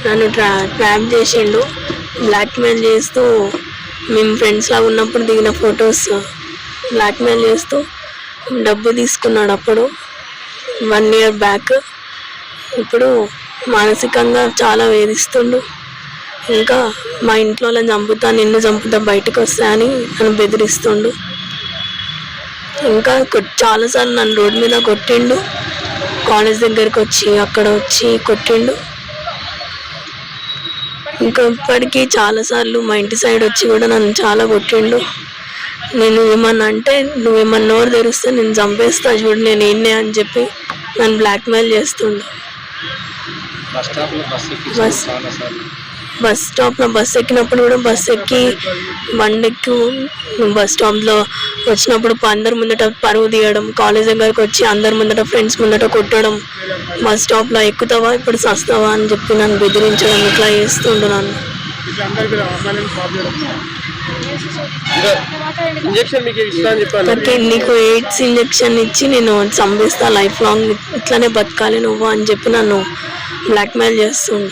నన్ను ట్రాప్ చేసిండు, బ్లాక్మెయిల్ చేస్తూ. మేము ఫ్రెండ్స్ లాగా ఉన్నప్పుడు దిగిన ఫొటోస్ బ్లాక్మెయిల్ చేస్తూ డబ్బు తీసుకున్నాడు అప్పుడు 1 year బ్యాక్. ఇప్పుడు మానసికంగా చాలా వేధిస్తుండు. ఇంకా మా ఇంట్లో చంపుతా, నిన్ను చంపుతా, బయటకు వస్తా అని నన్ను బెదిరిస్తుండు. ఇంకా చాలాసార్లు నన్ను రోడ్డు మీద కొట్టిండు. కాలేజ్ దగ్గరికి వచ్చి అక్కడ వచ్చి కొట్టిండు. ఇంకా ఇప్పటికీ చాలాసార్లు మా ఇంటి సైడ్ వచ్చి కూడా నన్ను చాలా కొట్టిండు. నేను ఏమన్నా అంటే నువ్వేమన్నా నోరు తెరిస్తే నేను చంపేస్తా చూడు నేను ఏంటి అని చెప్పి నన్ను బ్లాక్మెయిల్ చేస్తుండు. బస్ స్టాప్లో బస్ ఎక్కినప్పుడు కూడా బస్ ఎక్కి బండెక్కి బస్ స్టాప్లో వచ్చినప్పుడు అందరి ముందట పరువు తీయడం, కాలేజ్ దగ్గరికి వచ్చి అందరి ముందట ఫ్రెండ్స్ ముందట కొట్టడం, బస్ స్టాప్లో ఎక్కుతావా ఇప్పుడు సస్తావా అని చెప్పి నన్ను బెదిరించడం, ఇట్లా చేస్తుండు నన్ను. నీకు ఎయిడ్స్ ఇంజెక్షన్ ఇచ్చి నేను చంపేస్తా, లైఫ్ లాంగ్ ఇట్లానే బతకాలి నువ్వు అని చెప్పి నన్ను బ్లాక్మెయిల్ చేస్తుండు.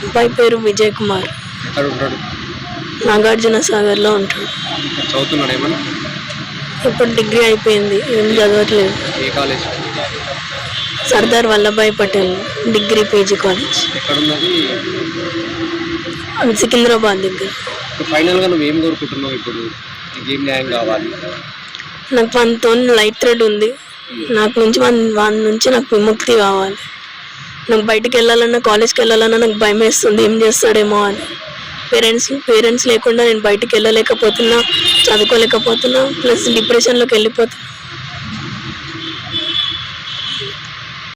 అబ్బాయి పేరు విజయ్ కుమార్, నాగార్జున సాగర్లో ఉంటాడు. ఇప్పుడు డిగ్రీ అయిపోయింది, ఏం చదవట్లేదు. Sardar Vallabhbhai Patel degree PG college, Secunderabad దగ్గర. నాకు మనతో లైఫ్ థ్రెడ్ ఉంది. నాకు నుంచి వాళ్ళ నుంచి నాకు విముక్తి కావాలి. నాకు బయటికి వెళ్ళాలన్నా, కాలేజ్కి వెళ్ళాలన్నా నాకు భయం వేస్తుంది, ఏం చేస్తాడేమో అని. పేరెంట్స్ లేకుండా నేను బయటికి వెళ్ళలేకపోతున్నా, చదువుకోలేకపోతున్నా, ప్లస్ డిప్రెషన్లోకి వెళ్ళిపోతున్నా.